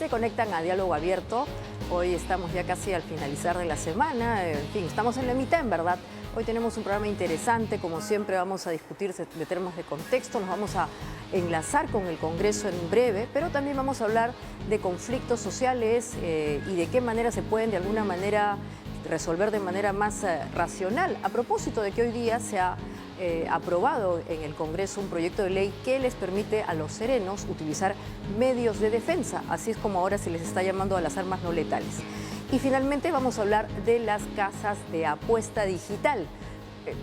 se conectan a Diálogo Abierto. Hoy estamos ya casi al finalizar de la semana, en fin, estamos en la mitad en verdad. Hoy tenemos un programa interesante, como siempre vamos a discutir de temas de contexto, nos vamos a enlazar con el Congreso en breve, pero también vamos a hablar de conflictos sociales y de qué manera se pueden de alguna manera resolver de manera más racional. A propósito de que hoy día se ha aprobado en el Congreso un proyecto de ley que les permite a los serenos utilizar medios de defensa, así es como ahora se les está llamando a las armas no letales. Y finalmente vamos a hablar de las casas de apuesta digital.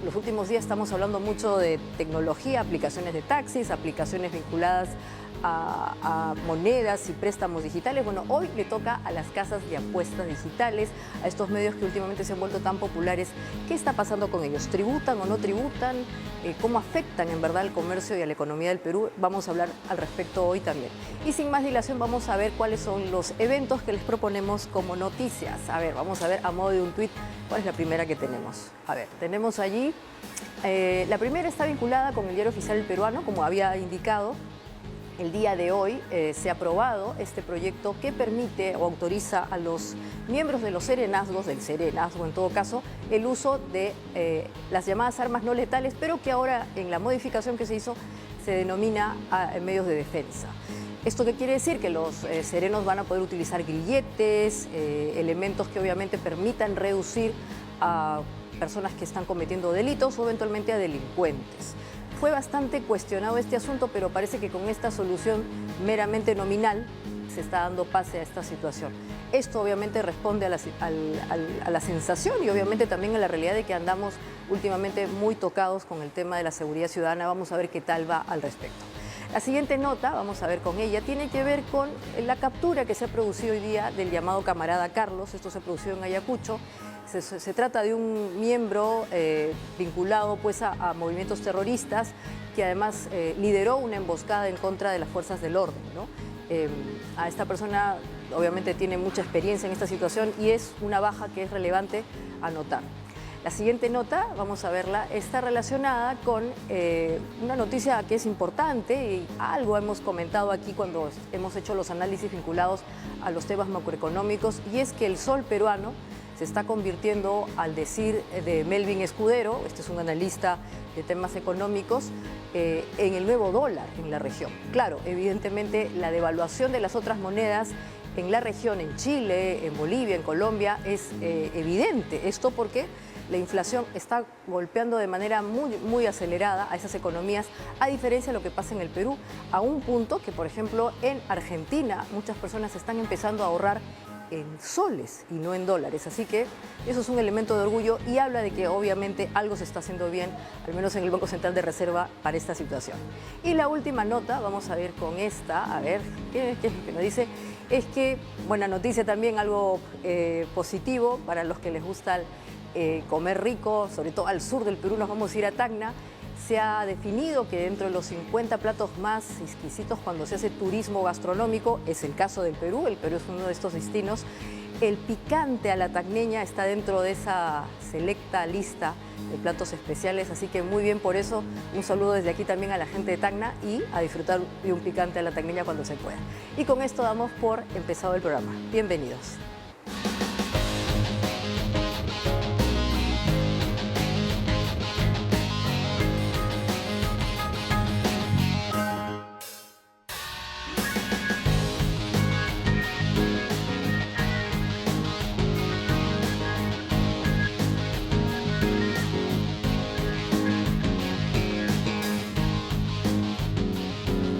Los últimos días estamos hablando mucho de tecnología, aplicaciones de taxis, aplicaciones vinculadas a monedas y préstamos digitales. Bueno, hoy le toca a las casas de apuestas digitales, a estos medios que últimamente se han vuelto tan populares. ¿Qué está pasando con ellos? ¿Tributan o no tributan? ¿Cómo afectan en verdad al comercio y a la economía del Perú? Vamos a hablar al respecto hoy también. Y sin más dilación vamos a ver cuáles son los eventos que les proponemos como noticias. A ver, vamos a ver a modo de un tuit cuál es la primera que tenemos. A ver, tenemos allí, la primera está vinculada con el Diario Oficial del Peruano, como había indicado. El día de hoy se ha aprobado este proyecto que permite o autoriza a los miembros de los serenazgos, del serenazgo en todo caso, el uso de las llamadas armas no letales, pero que ahora en la modificación que se hizo se denomina medios de defensa. ¿Esto qué quiere decir? Que los serenos van a poder utilizar grilletes, elementos que obviamente permitan reducir a personas que están cometiendo delitos o eventualmente a delincuentes. Fue bastante cuestionado este asunto, pero parece que con esta solución meramente nominal se está dando pase a esta situación. Esto obviamente responde a la sensación y obviamente también a la realidad de que andamos últimamente muy tocados con el tema de la seguridad ciudadana. Vamos a ver qué tal va al respecto. La siguiente nota, vamos a ver con ella, tiene que ver con la captura que se ha producido hoy día del llamado camarada Carlos. Esto se produjo en Ayacucho. Se trata de un miembro vinculado pues, a movimientos terroristas que además lideró una emboscada en contra de las fuerzas del orden, ¿no? A esta persona obviamente tiene mucha experiencia en esta situación y es una baja que es relevante anotar. La siguiente nota, vamos a verla, está relacionada con una noticia que es importante y algo hemos comentado aquí cuando hemos hecho los análisis vinculados a los temas macroeconómicos, y es que el sol peruano se está convirtiendo, al decir de Melvin Escudero, este es un analista de temas económicos, en el nuevo dólar en la región. Claro, evidentemente la devaluación de las otras monedas en la región, en Chile, en Bolivia, en Colombia, es evidente. Esto porque la inflación está golpeando de manera muy acelerada a esas economías, a diferencia de lo que pasa en el Perú, a un punto que, por ejemplo, en Argentina muchas personas están empezando a ahorrar en soles y no en dólares. Así que eso es un elemento de orgullo y habla de que obviamente algo se está haciendo bien, al menos en el Banco Central de Reserva, para esta situación. Y la última nota, vamos a ver con esta, a ver, ¿qué es lo que nos dice? Es que, buena noticia también, algo positivo para los que les gusta comer rico, sobre todo al sur del Perú, nos vamos a ir a Tacna. Se ha definido que dentro de los 50 platos más exquisitos cuando se hace turismo gastronómico, es el caso del Perú. El Perú es uno de estos destinos. El picante a la tacneña está dentro de esa selecta lista de platos especiales, así que muy bien por eso. Un saludo desde aquí también a la gente de Tacna y a disfrutar de un picante a la tacneña cuando se pueda. Y con esto damos por empezado el programa. Bienvenidos.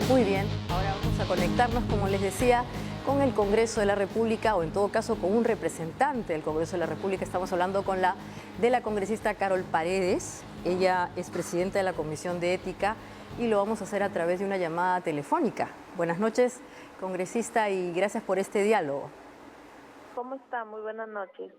Muy bien, ahora vamos a conectarnos, como les decía, con el Congreso de la República, o en todo caso con un representante del Congreso de la República. Estamos hablando de la congresista Carol Paredes. Ella es presidenta de la Comisión de Ética y lo vamos a hacer a través de una llamada telefónica. Buenas noches, congresista, y gracias por este diálogo. ¿Cómo está? Muy buenas noches.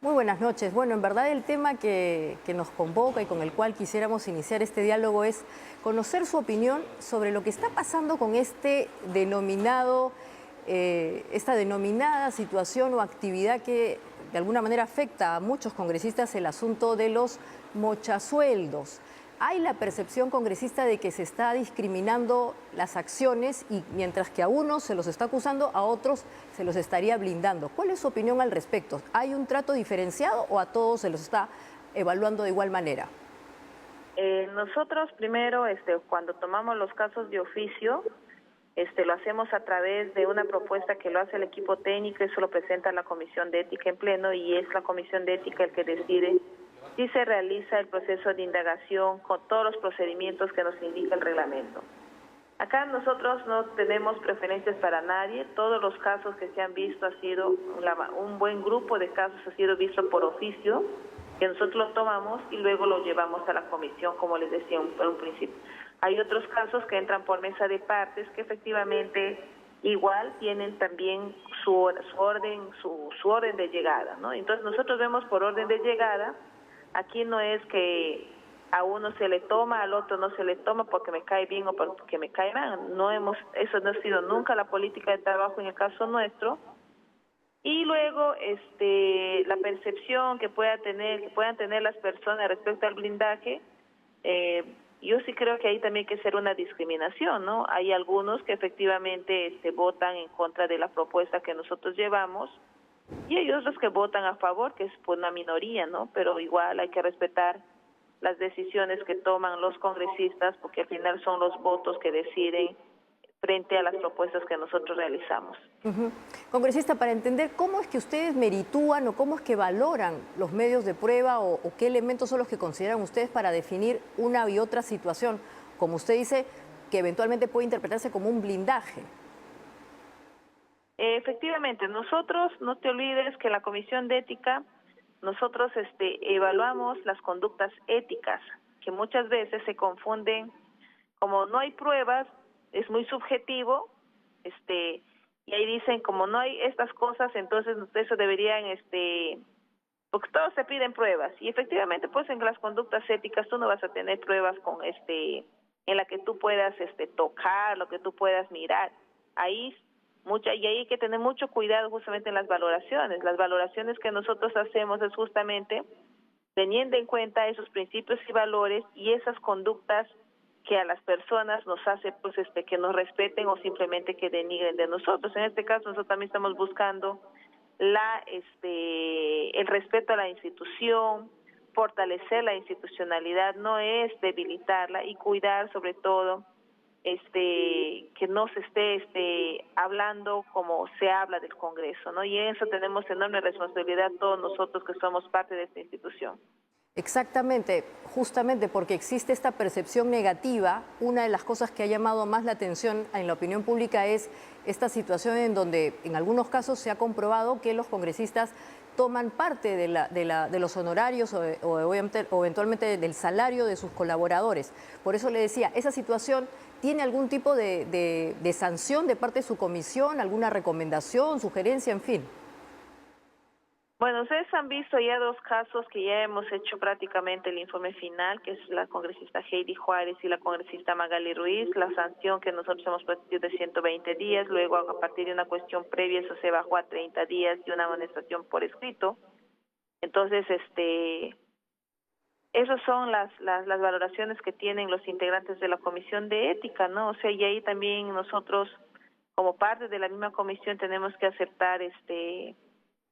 Muy buenas noches. Bueno, en verdad el tema que nos convoca y con el cual quisiéramos iniciar este diálogo es conocer su opinión sobre lo que está pasando con esta denominada situación o actividad que de alguna manera afecta a muchos congresistas, el asunto de los mochasueldos. hay la percepción congresista de que se está discriminando las acciones y mientras que a unos se los está acusando, a otros se los estaría blindando. ¿Cuál es su opinión al respecto? ¿Hay un trato diferenciado o a todos se los está evaluando de igual manera? Nosotros primero, cuando tomamos los casos de oficio, lo hacemos a través de una propuesta que lo hace el equipo técnico, eso lo presenta la Comisión de Ética en pleno y es la Comisión de Ética el que decide si se realiza el proceso de indagación con todos los procedimientos que nos indica el reglamento. Acá nosotros no tenemos preferencias para nadie, todos los casos que se han visto ha sido, un buen grupo de casos ha sido visto por oficio, que nosotros lo tomamos y luego lo llevamos a la comisión, como les decía en un principio. Hay otros casos que entran por mesa de partes que efectivamente igual tienen también su orden de llegada, ¿no? Entonces nosotros vemos por orden de llegada, aquí no es que a uno se le toma, al otro no se le toma porque me cae bien o porque me cae mal. Eso no ha sido nunca la política de trabajo en el caso nuestro. Y luego la percepción que puedan tener las personas respecto al blindaje, yo sí creo que ahí también hay que hacer una discriminación, ¿no? Hay algunos que efectivamente votan en contra de la propuesta que nosotros llevamos y hay otros que votan a favor, que es pues una minoría, ¿no? Pero igual hay que respetar las decisiones que toman los congresistas porque al final son los votos que deciden frente a las propuestas que nosotros realizamos. Congresista, para entender cómo es que ustedes meritúan o cómo es que valoran los medios de prueba o qué elementos son los que consideran ustedes para definir una y otra situación, como usted dice, que eventualmente puede interpretarse como un blindaje. Efectivamente, nosotros, no te olvides que en la Comisión de Ética, nosotros evaluamos las conductas éticas, que muchas veces se confunden, como no hay pruebas, es muy subjetivo, y ahí dicen, como no hay estas cosas, entonces eso deberían, porque todos se piden pruebas, y efectivamente, pues en las conductas éticas tú no vas a tener pruebas en la que tú puedas tocar, lo que tú puedas mirar, y ahí hay que tener mucho cuidado justamente en las valoraciones. Las valoraciones que nosotros hacemos es justamente teniendo en cuenta esos principios y valores y esas conductas que a las personas nos hace pues que nos respeten o simplemente que denigren de nosotros. En este caso nosotros también estamos buscando el respeto a la institución, fortalecer la institucionalidad, no es debilitarla y cuidar sobre todo que no se esté hablando como se habla del Congreso, ¿no? Y en eso tenemos enorme responsabilidad todos nosotros que somos parte de esta institución. Exactamente, justamente porque existe esta percepción negativa, una de las cosas que ha llamado más la atención en la opinión pública es esta situación en donde en algunos casos se ha comprobado que los congresistas toman parte de los honorarios o eventualmente del salario de sus colaboradores. Por eso le decía, esa situación tiene algún tipo de sanción de parte de su comisión, alguna recomendación, sugerencia, en fin. Bueno, ustedes han visto ya dos casos que ya hemos hecho prácticamente el informe final, que es la congresista Heidi Juárez y la congresista Magali Ruiz. La sanción que nosotros hemos puesto de 120 días, luego a partir de una cuestión previa eso se bajó a 30 días y una amonestación por escrito. Entonces, esas son las valoraciones que tienen los integrantes de la Comisión de Ética, ¿no? O sea, y ahí también nosotros, como parte de la misma comisión, tenemos que aceptar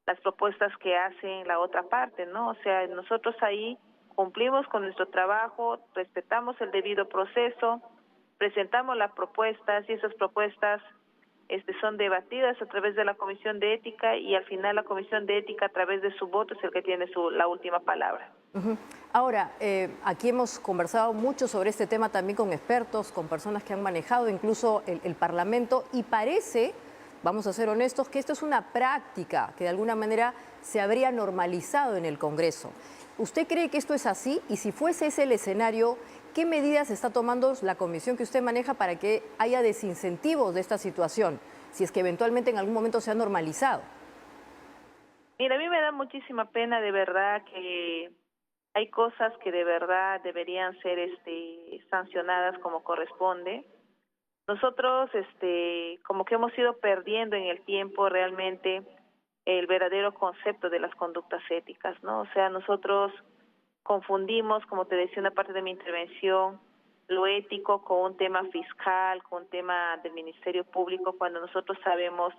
las propuestas que hace la otra parte, ¿no? O sea, nosotros ahí cumplimos con nuestro trabajo, respetamos el debido proceso, presentamos las propuestas y esas propuestas son debatidas a través de la Comisión de Ética y al final la Comisión de Ética a través de su voto es el que tiene la última palabra. Ahora, aquí hemos conversado mucho sobre este tema también con expertos, con personas que han manejado incluso el Parlamento y parece, vamos a ser honestos, que esto es una práctica que de alguna manera se habría normalizado en el Congreso. ¿Usted cree que esto es así? Y si fuese ese el escenario, ¿qué medidas está tomando la comisión que usted maneja para que haya desincentivos de esta situación, si es que eventualmente en algún momento se ha normalizado? Mira, a mí me da muchísima pena de verdad que hay cosas que de verdad deberían ser sancionadas como corresponde. Nosotros como que hemos ido perdiendo en el tiempo realmente el verdadero concepto de las conductas éticas, ¿no? O sea, nosotros confundimos, como te decía una parte de mi intervención, lo ético con un tema fiscal, con un tema del Ministerio Público, cuando nosotros sabemos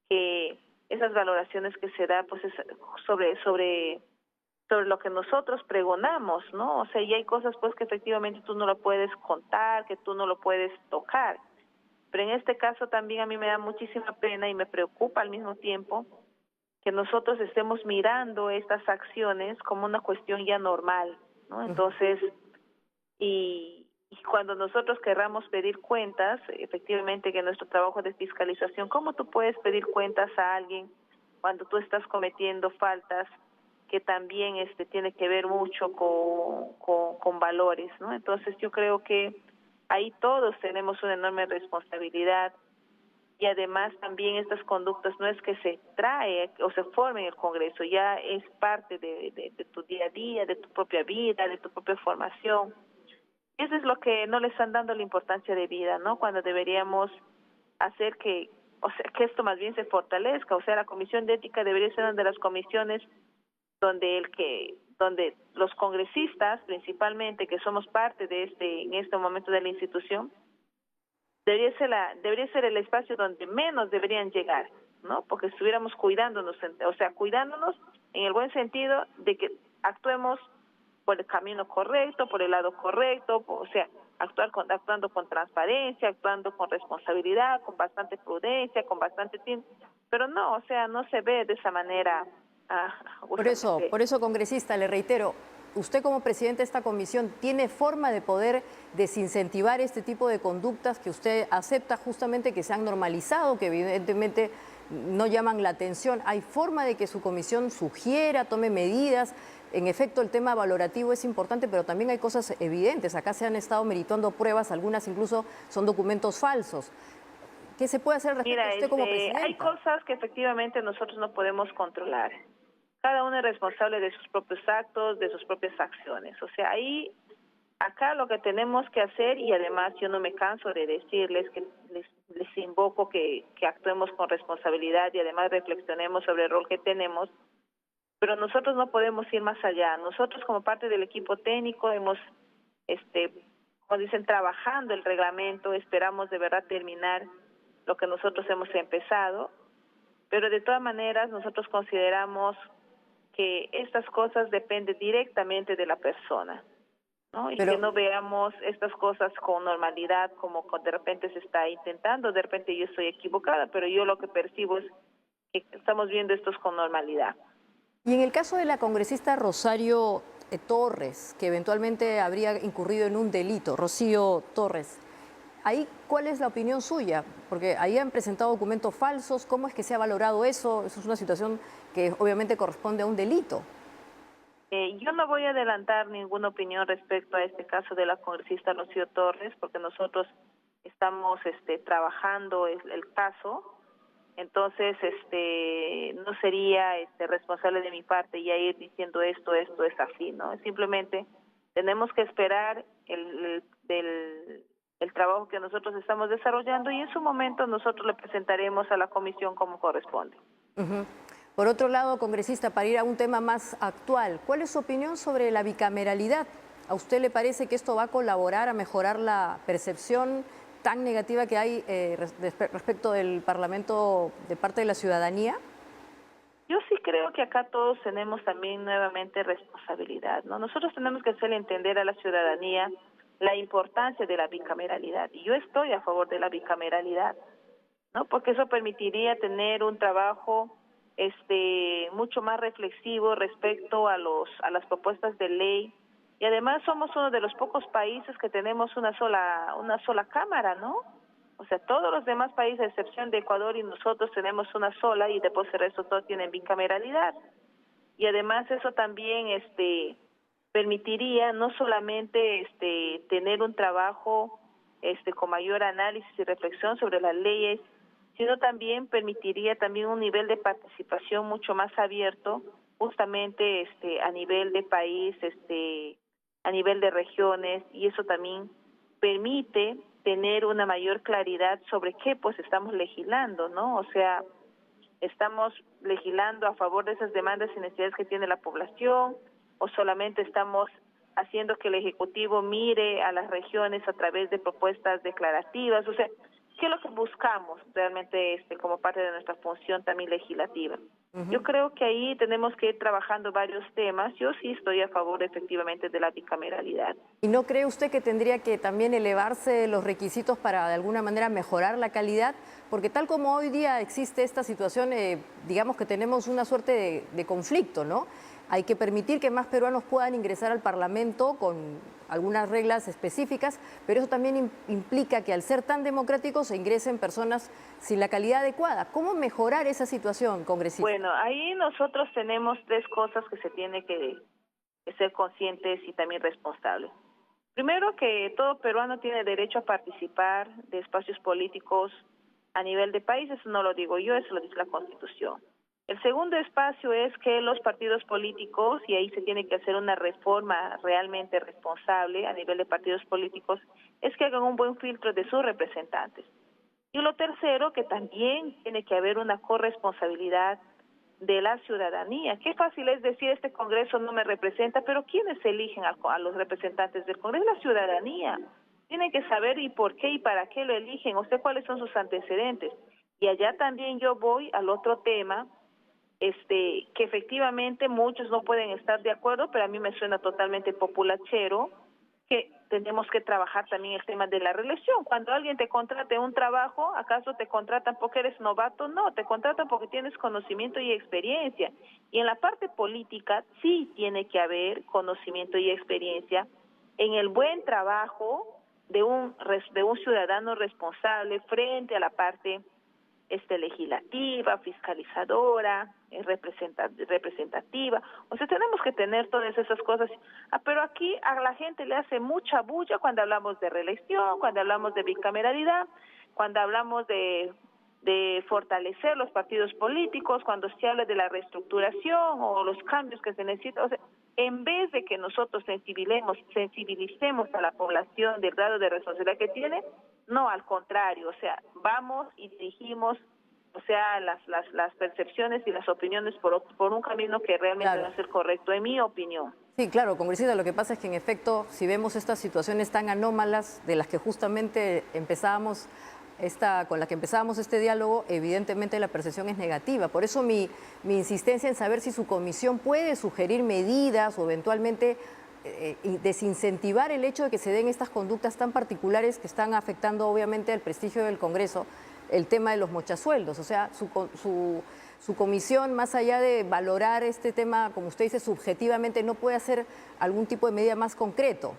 que esas valoraciones que se da pues es sobre lo que nosotros pregonamos, ¿no? O sea, y hay cosas pues que efectivamente tú no lo puedes contar, que tú no lo puedes tocar. Pero en este caso también a mí me da muchísima pena y me preocupa al mismo tiempo que nosotros estemos mirando estas acciones como una cuestión ya normal, ¿no? Entonces, y cuando nosotros querramos pedir cuentas, efectivamente que nuestro trabajo de fiscalización, ¿cómo tú puedes pedir cuentas a alguien cuando tú estás cometiendo faltas que también tiene que ver mucho con valores, ¿no? Entonces yo creo que ahí todos tenemos una enorme responsabilidad y además también estas conductas no es que se trae o se forme en el Congreso, ya es parte de tu día a día, de tu propia vida, de tu propia formación. Eso es lo que no le están dando la importancia de vida, ¿no? Cuando deberíamos hacer que, o sea, que esto más bien se fortalezca, o sea, la Comisión de Ética debería ser una de las comisiones donde los congresistas, principalmente, que somos parte de en este momento de la institución, debería ser el espacio donde menos deberían llegar, ¿no? Porque estuviéramos cuidándonos, o sea, cuidándonos en el buen sentido de que actuemos por el camino correcto, por el lado correcto, o sea, actuando con transparencia, actuando con responsabilidad, con bastante prudencia, con bastante tiempo, pero no, o sea, no se ve de esa manera. Por eso, congresista, le reitero, usted como presidente de esta comisión tiene forma de poder desincentivar este tipo de conductas que usted acepta justamente que se han normalizado, que evidentemente no llaman la atención. ¿Hay forma de que su comisión sugiera, tome medidas? En efecto, el tema valorativo es importante, pero también hay cosas evidentes. Acá se han estado meritando pruebas, algunas incluso son documentos falsos. ¿Qué se puede hacer al respecto? Mira, Usted como presidenta? hay cosas que efectivamente nosotros no podemos controlar. Cada uno es responsable de sus propios actos, de sus propias acciones. O sea, acá lo que tenemos que hacer, y además yo no me canso de decirles que les invoco que actuemos con responsabilidad y además reflexionemos sobre el rol que tenemos, pero nosotros no podemos ir más allá. Nosotros como parte del equipo técnico hemos, como dicen, trabajando el reglamento, esperamos de verdad terminar lo que nosotros hemos empezado, pero de todas maneras nosotros consideramos que estas cosas dependen directamente de la persona, ¿no? Y que no veamos estas cosas con normalidad, como de repente se está intentando, de repente yo estoy equivocada, pero yo lo que percibo es que estamos viendo esto con normalidad. Y en el caso de la congresista Rosario Torres, que eventualmente habría incurrido en un delito, Rocío Torres, ahí, ¿cuál es la opinión suya? Porque ahí han presentado documentos falsos. ¿Cómo es que se ha valorado eso? Eso es una situación que obviamente corresponde a un delito. Yo no voy a adelantar ninguna opinión respecto a este caso de la congresista Rocío Torres, porque nosotros estamos trabajando el caso. Entonces, no sería responsable de mi parte ya ir diciendo esto es así, ¿no? Simplemente tenemos que esperar el trabajo que nosotros estamos desarrollando y en su momento nosotros le presentaremos a la comisión como corresponde. Por otro lado, congresista, para ir a un tema más actual, ¿cuál es su opinión sobre la bicameralidad? ¿A usted le parece que esto va a colaborar a mejorar la percepción tan negativa que hay respecto del Parlamento de parte de la ciudadanía? Yo sí creo que acá todos tenemos también nuevamente responsabilidad, ¿no? Nosotros tenemos que hacerle entender a la ciudadanía la importancia de la bicameralidad, y yo estoy a favor de la bicameralidad, ¿no? Porque eso permitiría tener un trabajo mucho más reflexivo respecto a las propuestas de ley, y además somos uno de los pocos países que tenemos una sola cámara, ¿no? O sea, todos los demás países, a excepción de Ecuador y nosotros, tenemos una sola, y después el resto todos tienen bicameralidad. Y además eso también permitiría no solamente tener un trabajo con mayor análisis y reflexión sobre las leyes, sino también permitiría también un nivel de participación mucho más abierto, justamente a nivel de país, a nivel de regiones, y eso también permite tener una mayor claridad sobre qué pues estamos legislando, ¿no? O sea, estamos legislando a favor de esas demandas y necesidades que tiene la población, o solamente estamos haciendo que el Ejecutivo mire a las regiones a través de propuestas declarativas? O sea, ¿qué es lo que buscamos realmente como parte de nuestra función también legislativa? Yo creo que ahí tenemos que ir trabajando varios temas. Yo sí estoy a favor efectivamente de la bicameralidad. ¿Y no cree usted que tendría que también elevarse los requisitos para de alguna manera mejorar la calidad? Porque tal como hoy día existe esta situación, digamos que tenemos una suerte de conflicto, ¿no? Hay que permitir que más peruanos puedan ingresar al Parlamento con algunas reglas específicas, pero eso también implica que al ser tan democráticos se ingresen personas sin la calidad adecuada. ¿Cómo mejorar esa situación, congresista? Bueno, ahí nosotros tenemos tres cosas que se tiene que ser conscientes y también responsables. Primero, que todo peruano tiene derecho a participar de espacios políticos a nivel de país. Eso no lo digo yo, eso lo dice la Constitución. El segundo espacio es que los partidos políticos, y ahí se tiene que hacer una reforma realmente responsable a nivel de partidos políticos, es que hagan un buen filtro de sus representantes. Y lo tercero, que también tiene que haber una corresponsabilidad de la ciudadanía. Qué fácil es decir, este Congreso no me representa, pero ¿quiénes eligen a los representantes del Congreso? La ciudadanía. Tienen que saber y por qué y para qué lo eligen, o sea, cuáles son sus antecedentes. Y allá también yo voy al otro tema, que efectivamente muchos no pueden estar de acuerdo, pero a mí me suena totalmente populachero, que tenemos que trabajar también el tema de la reelección. Cuando alguien te contrate un trabajo, ¿acaso te contratan porque eres novato? No, te contratan porque tienes conocimiento y experiencia. Y en la parte política sí tiene que haber conocimiento y experiencia en el buen trabajo de un ciudadano responsable frente a la parte legislativa, fiscalizadora, representativa. O sea, tenemos que tener todas esas cosas. Pero aquí a la gente le hace mucha bulla cuando hablamos de reelección, cuando hablamos de bicameralidad, cuando hablamos de fortalecer los partidos políticos, cuando se habla de la reestructuración o los cambios que se necesitan. O sea, en vez de que nosotros sensibilicemos a la población del grado de responsabilidad que tiene, no, al contrario, o sea, vamos y dirigimos, o sea, las percepciones y las opiniones por un camino que realmente no es el correcto, en mi opinión. Sí, claro, congresista, lo que pasa es que en efecto, si vemos estas situaciones tan anómalas de las que justamente con la que empezábamos este diálogo, evidentemente la percepción es negativa. Por eso mi insistencia en saber si su comisión puede sugerir medidas o eventualmente desincentivar el hecho de que se den estas conductas tan particulares que están afectando obviamente al prestigio del Congreso, el tema de los mochasueldos. O sea, su comisión, más allá de valorar este tema, como usted dice, subjetivamente, no puede hacer algún tipo de medida más concreto.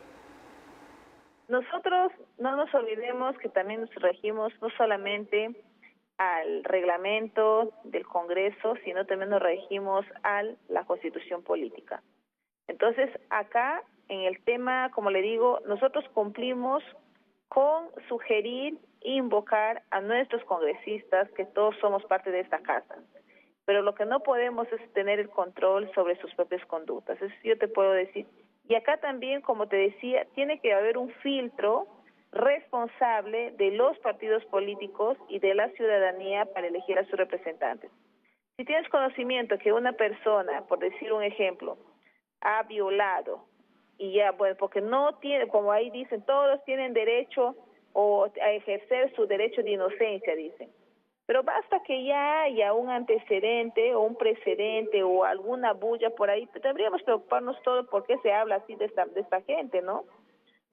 Nosotros no nos olvidemos que también nos regimos no solamente al reglamento del Congreso, sino también nos regimos a la Constitución política. Entonces, acá, en el tema, como le digo, nosotros cumplimos con sugerir e invocar a nuestros congresistas, que todos somos parte de esta casa. Pero lo que no podemos es tener el control sobre sus propias conductas. Eso sí yo te puedo decir. Y acá también, como te decía, tiene que haber un filtro responsable de los partidos políticos y de la ciudadanía para elegir a sus representantes. Si tienes conocimiento que una persona, por decir un ejemplo, ha violado, y ya, bueno, porque no tiene, como ahí dicen, todos tienen derecho a ejercer su derecho de inocencia, dicen. Pero basta que ya haya un antecedente o un precedente o alguna bulla por ahí, deberíamos preocuparnos todo por qué se habla así de esta gente, ¿no?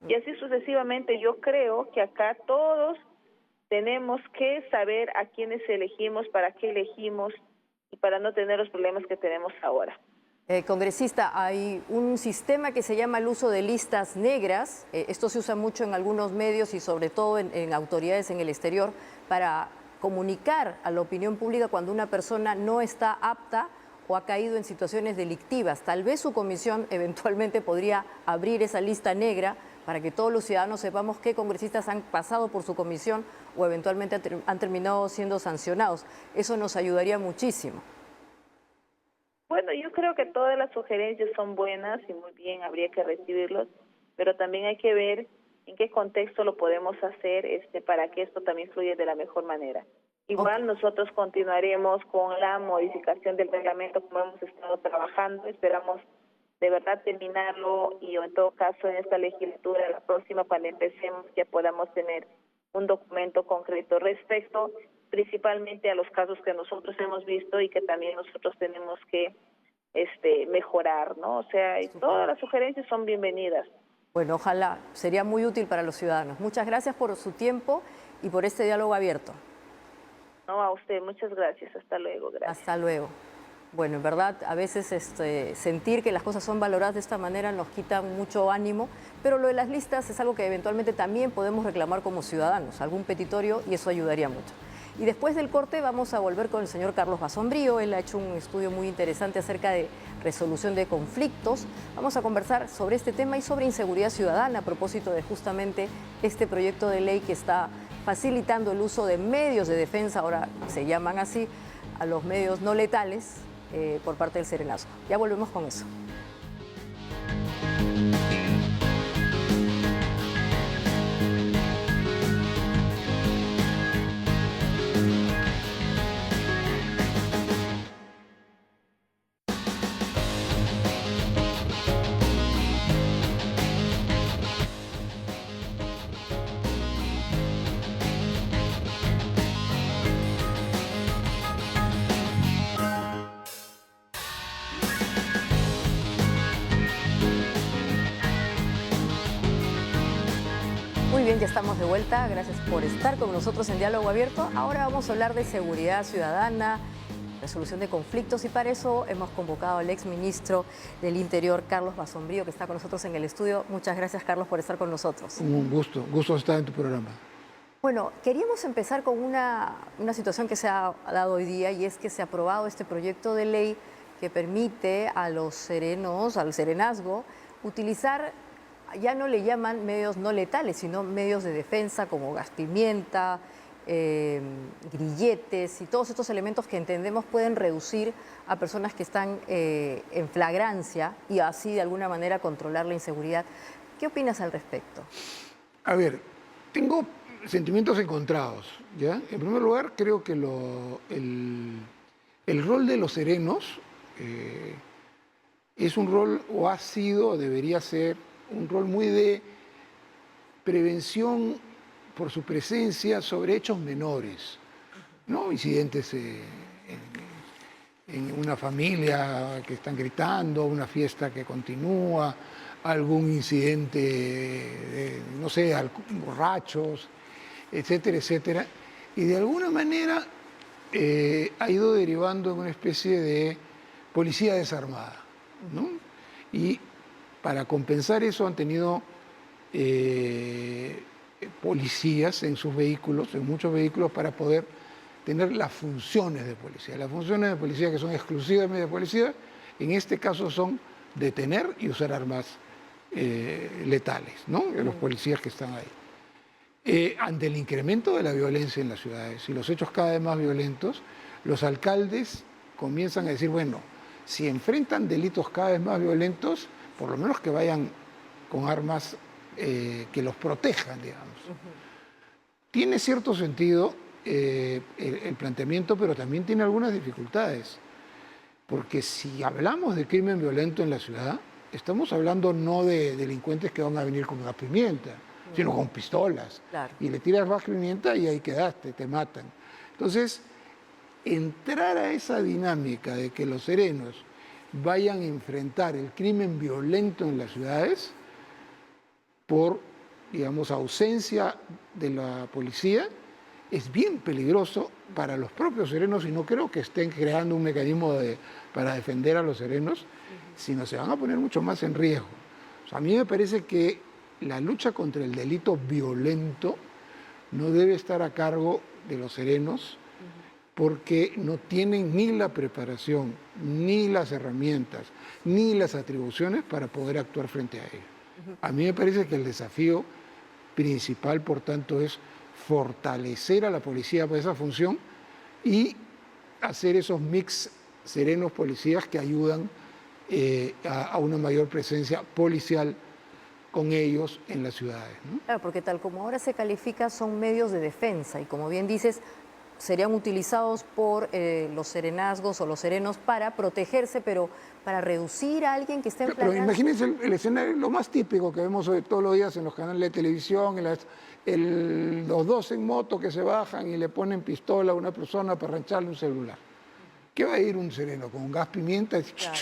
Y así sucesivamente. Yo creo que acá todos tenemos que saber a quiénes elegimos, para qué elegimos y para no tener los problemas que tenemos ahora. Congresista, hay un sistema que se llama el uso de listas negras. Esto se usa mucho en algunos medios y sobre todo en autoridades en el exterior para comunicar a la opinión pública cuando una persona no está apta o ha caído en situaciones delictivas. Tal vez su comisión eventualmente podría abrir esa lista negra para que todos los ciudadanos sepamos qué congresistas han pasado por su comisión o eventualmente han terminado siendo sancionados. Eso nos ayudaría muchísimo. Bueno, yo creo que todas las sugerencias son buenas y muy bien, habría que recibirlos, pero también hay que ver en qué contexto lo podemos hacer para que esto también fluya de la mejor manera. Igual nosotros continuaremos con la modificación del reglamento como hemos estado trabajando, esperamos de verdad terminarlo y en todo caso en esta legislatura, la próxima, cuando empecemos, ya podamos tener un documento concreto respecto principalmente a los casos que nosotros hemos visto y que también nosotros tenemos que mejorar, ¿no? O sea, todas las sugerencias son bienvenidas. Bueno, ojalá, sería muy útil para los ciudadanos. Muchas gracias por su tiempo y por este diálogo abierto. No, a usted, muchas gracias. Hasta luego, gracias. Hasta luego. Bueno, en verdad, a veces sentir que las cosas son valoradas de esta manera nos quita mucho ánimo, pero lo de las listas es algo que eventualmente también podemos reclamar como ciudadanos, algún petitorio, y eso ayudaría mucho. Y después del corte vamos a volver con el señor Carlos Basombrío. Él ha hecho un estudio muy interesante acerca de resolución de conflictos. Vamos a conversar sobre este tema y sobre inseguridad ciudadana a propósito de justamente este proyecto de ley que está facilitando el uso de medios de defensa, ahora se llaman así, a los medios no letales por parte del Serenazgo. Ya volvemos con eso. Muy bien, ya estamos de vuelta. Gracias por estar con nosotros en Diálogo Abierto. Ahora vamos a hablar de seguridad ciudadana, resolución de conflictos, y para eso hemos convocado al exministro del Interior, Carlos Basombrío, que está con nosotros en el estudio. Muchas gracias, Carlos, por estar con nosotros. Un gusto estar en tu programa. Bueno, queríamos empezar con una situación que se ha dado hoy día, y es que se ha aprobado este proyecto de ley que permite a los serenos, al serenazgo, utilizar, ya no le llaman medios no letales, sino medios de defensa como gas pimienta, grilletes y todos estos elementos que entendemos pueden reducir a personas que están en flagrancia y así de alguna manera controlar la inseguridad. ¿Qué opinas al respecto? A ver, tengo sentimientos encontrados, ¿ya? En primer lugar, creo que el rol de los serenos es un rol, o ha sido, o debería ser, un rol muy de prevención por su presencia sobre hechos menores, ¿no? Incidentes en una familia que están gritando, una fiesta que continúa, algún incidente, no sé, borrachos, etcétera, etcétera. Y de alguna manera ha ido derivando en una especie de policía desarmada, ¿no? Y para compensar eso han tenido policías en sus vehículos, en muchos vehículos, para poder tener las funciones de policía. Las funciones de policía que son exclusivamente de policía, en este caso son detener y usar armas letales, ¿no? De los policías que están ahí. Ante el incremento de la violencia en las ciudades y los hechos cada vez más violentos, los alcaldes comienzan a decir, bueno, si enfrentan delitos cada vez más violentos, por lo menos que vayan con armas que los protejan, digamos. Tiene cierto sentido el planteamiento, pero también tiene algunas dificultades, porque si hablamos de crimen violento en la ciudad, estamos hablando no de delincuentes que van a venir con gas pimienta, sino con pistolas. Claro. Y le tiras gas pimienta y ahí quedaste, te matan. Entonces, entrar a esa dinámica de que los serenos vayan a enfrentar el crimen violento en las ciudades por, digamos, ausencia de la policía, es bien peligroso para los propios serenos, y no creo que estén creando un mecanismo para defender a los serenos, sino se van a poner mucho más en riesgo. O sea, a mí me parece que la lucha contra el delito violento no debe estar a cargo de los serenos, porque no tienen ni la preparación, ni las herramientas, ni las atribuciones para poder actuar frente a ello. A mí me parece que el desafío principal, por tanto, es fortalecer a la policía para esa función y hacer esos mix serenos policías que ayudan a una mayor presencia policial con ellos en las ciudades, ¿no? Claro, porque tal como ahora se califica son medios de defensa y como bien dices, serían utilizados por los serenazgos o los serenos para protegerse, pero para reducir a alguien que esté en Pero plena... imagínense el escenario, lo más típico que vemos hoy todos los días en los canales de televisión, los dos en moto que se bajan y le ponen pistola a una persona para arrancharle un celular. ¿Qué va a ir un sereno? ¿Con gas pimienta? Claro.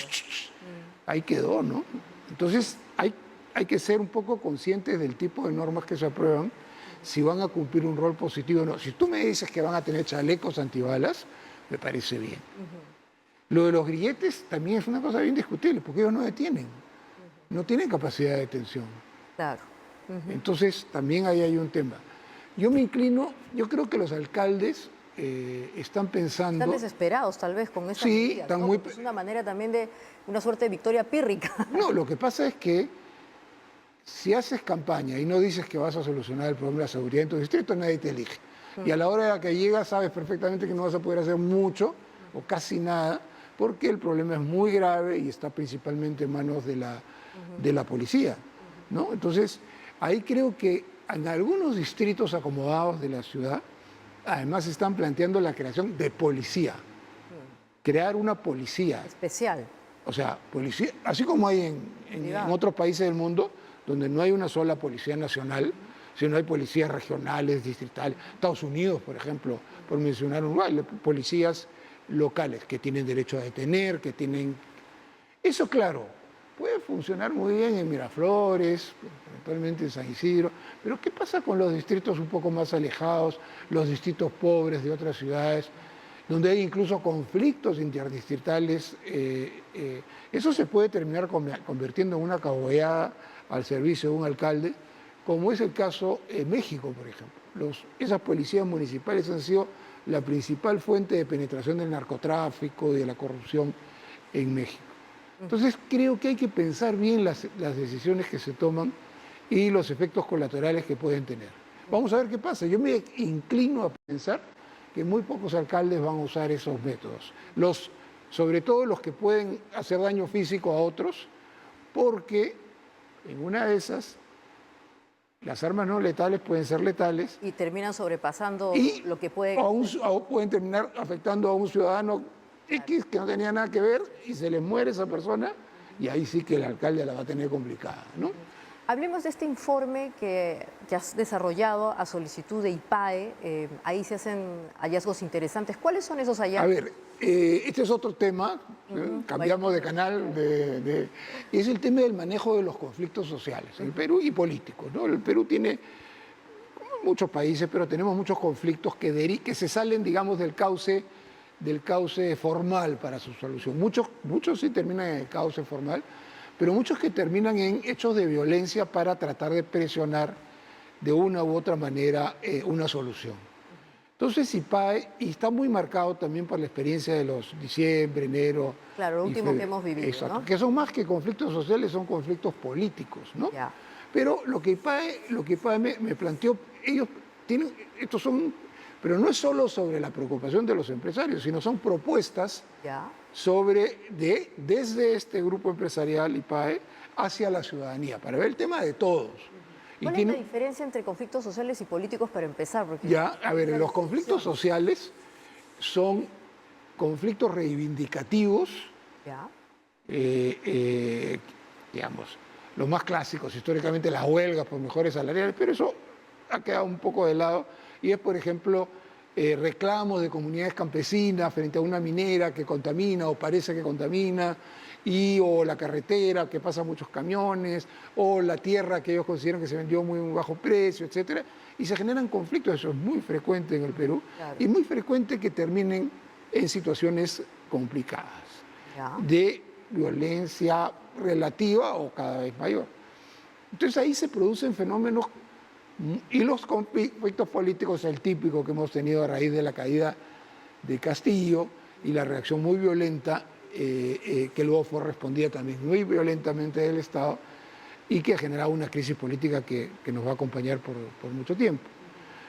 Ahí quedó, ¿no? Entonces hay que ser un poco conscientes del tipo de normas que se aprueban, si van a cumplir un rol positivo o no. Si tú me dices que van a tener chalecos antibalas, me parece bien. Lo de los grilletes también es una cosa bien discutible, porque ellos no detienen, no tienen capacidad de detención. Claro. Entonces también ahí hay un tema. Yo me inclino, yo creo que los alcaldes están pensando... Están desesperados tal vez con esta Sí, medida, están ¿no? muy... Porque es una manera también de una suerte de victoria pírrica. No, lo que pasa es que si haces campaña y no dices que vas a solucionar el problema de la seguridad en tu distrito, nadie te elige. Y a la hora que llegas sabes perfectamente que no vas a poder hacer mucho o casi nada, porque el problema es muy grave y está principalmente en manos de la policía, ¿no? Entonces, ahí creo que en algunos distritos acomodados de la ciudad, además están planteando la creación de policía, crear una policía. Especial. O sea, policía, así como hay en otros países del mundo, donde no hay una sola policía nacional, sino hay policías regionales, distritales. Estados Unidos, por ejemplo, por mencionar un lugar, policías locales que tienen derecho a detener, que tienen... Eso, claro, puede funcionar muy bien en Miraflores, eventualmente en San Isidro, pero ¿qué pasa con los distritos un poco más alejados, los distritos pobres de otras ciudades, donde hay incluso conflictos interdistritales? Eso se puede terminar convirtiendo en una cabollada al servicio de un alcalde, como es el caso en México, por ejemplo. Esas policías municipales han sido la principal fuente de penetración del narcotráfico y de la corrupción en México. Entonces creo que hay que pensar bien las decisiones que se toman y los efectos colaterales que pueden tener. Vamos a ver qué pasa. Yo me inclino a pensar que muy pocos alcaldes van a usar esos métodos. Sobre todo los que pueden hacer daño físico a otros, porque en una de esas las armas no letales pueden ser letales. Y terminan sobrepasando lo que puede... Pueden terminar afectando a un ciudadano X que no tenía nada que ver y se le muere esa persona y ahí sí que el alcalde la va a tener complicada, ¿no? Hablemos de este informe que has desarrollado a solicitud de IPAE. Ahí se hacen hallazgos interesantes. ¿Cuáles son esos hallazgos? A ver, este es otro tema, cambiamos de canal, y es el tema del manejo de los conflictos sociales en el Perú y políticos, ¿no? El Perú tiene, como muchos países, pero tenemos muchos conflictos que se salen, digamos, del cauce formal para su solución. Muchos sí terminan en el cauce formal, pero muchos que terminan en hechos de violencia para tratar de presionar de una u otra manera una solución. Entonces, IPAE, y está muy marcado también por la experiencia de los diciembre, enero... Claro, lo último que hemos vivido, exacto, ¿no? que son más que conflictos sociales, son conflictos políticos, ¿no? Ya. Pero lo que IPAE me planteó, ellos tienen, estos son... Pero no es solo sobre la preocupación de los empresarios, sino son propuestas desde este grupo empresarial IPAE hacia la ciudadanía, para ver el tema de todos. ¿Cuál es la diferencia entre conflictos sociales y políticos para empezar? Porque a ver, los conflictos sociales son conflictos reivindicativos, digamos, los más clásicos, históricamente las huelgas por mejores salariales, pero eso ha quedado un poco de lado, y es, por ejemplo, reclamos de comunidades campesinas frente a una minera que contamina o parece que contamina, o la carretera que pasa muchos camiones, o la tierra que ellos consideran que se vendió muy bajo precio, etcétera, y se generan conflictos. Eso es muy frecuente en el Perú, y muy frecuente que terminen en situaciones complicadas, de violencia relativa o cada vez mayor. Entonces ahí se producen fenómenos, y los conflictos políticos, el típico que hemos tenido a raíz de la caída de Castillo y la reacción muy violenta que luego fue respondida también muy violentamente del Estado y que ha generado una crisis política que nos va a acompañar por mucho tiempo.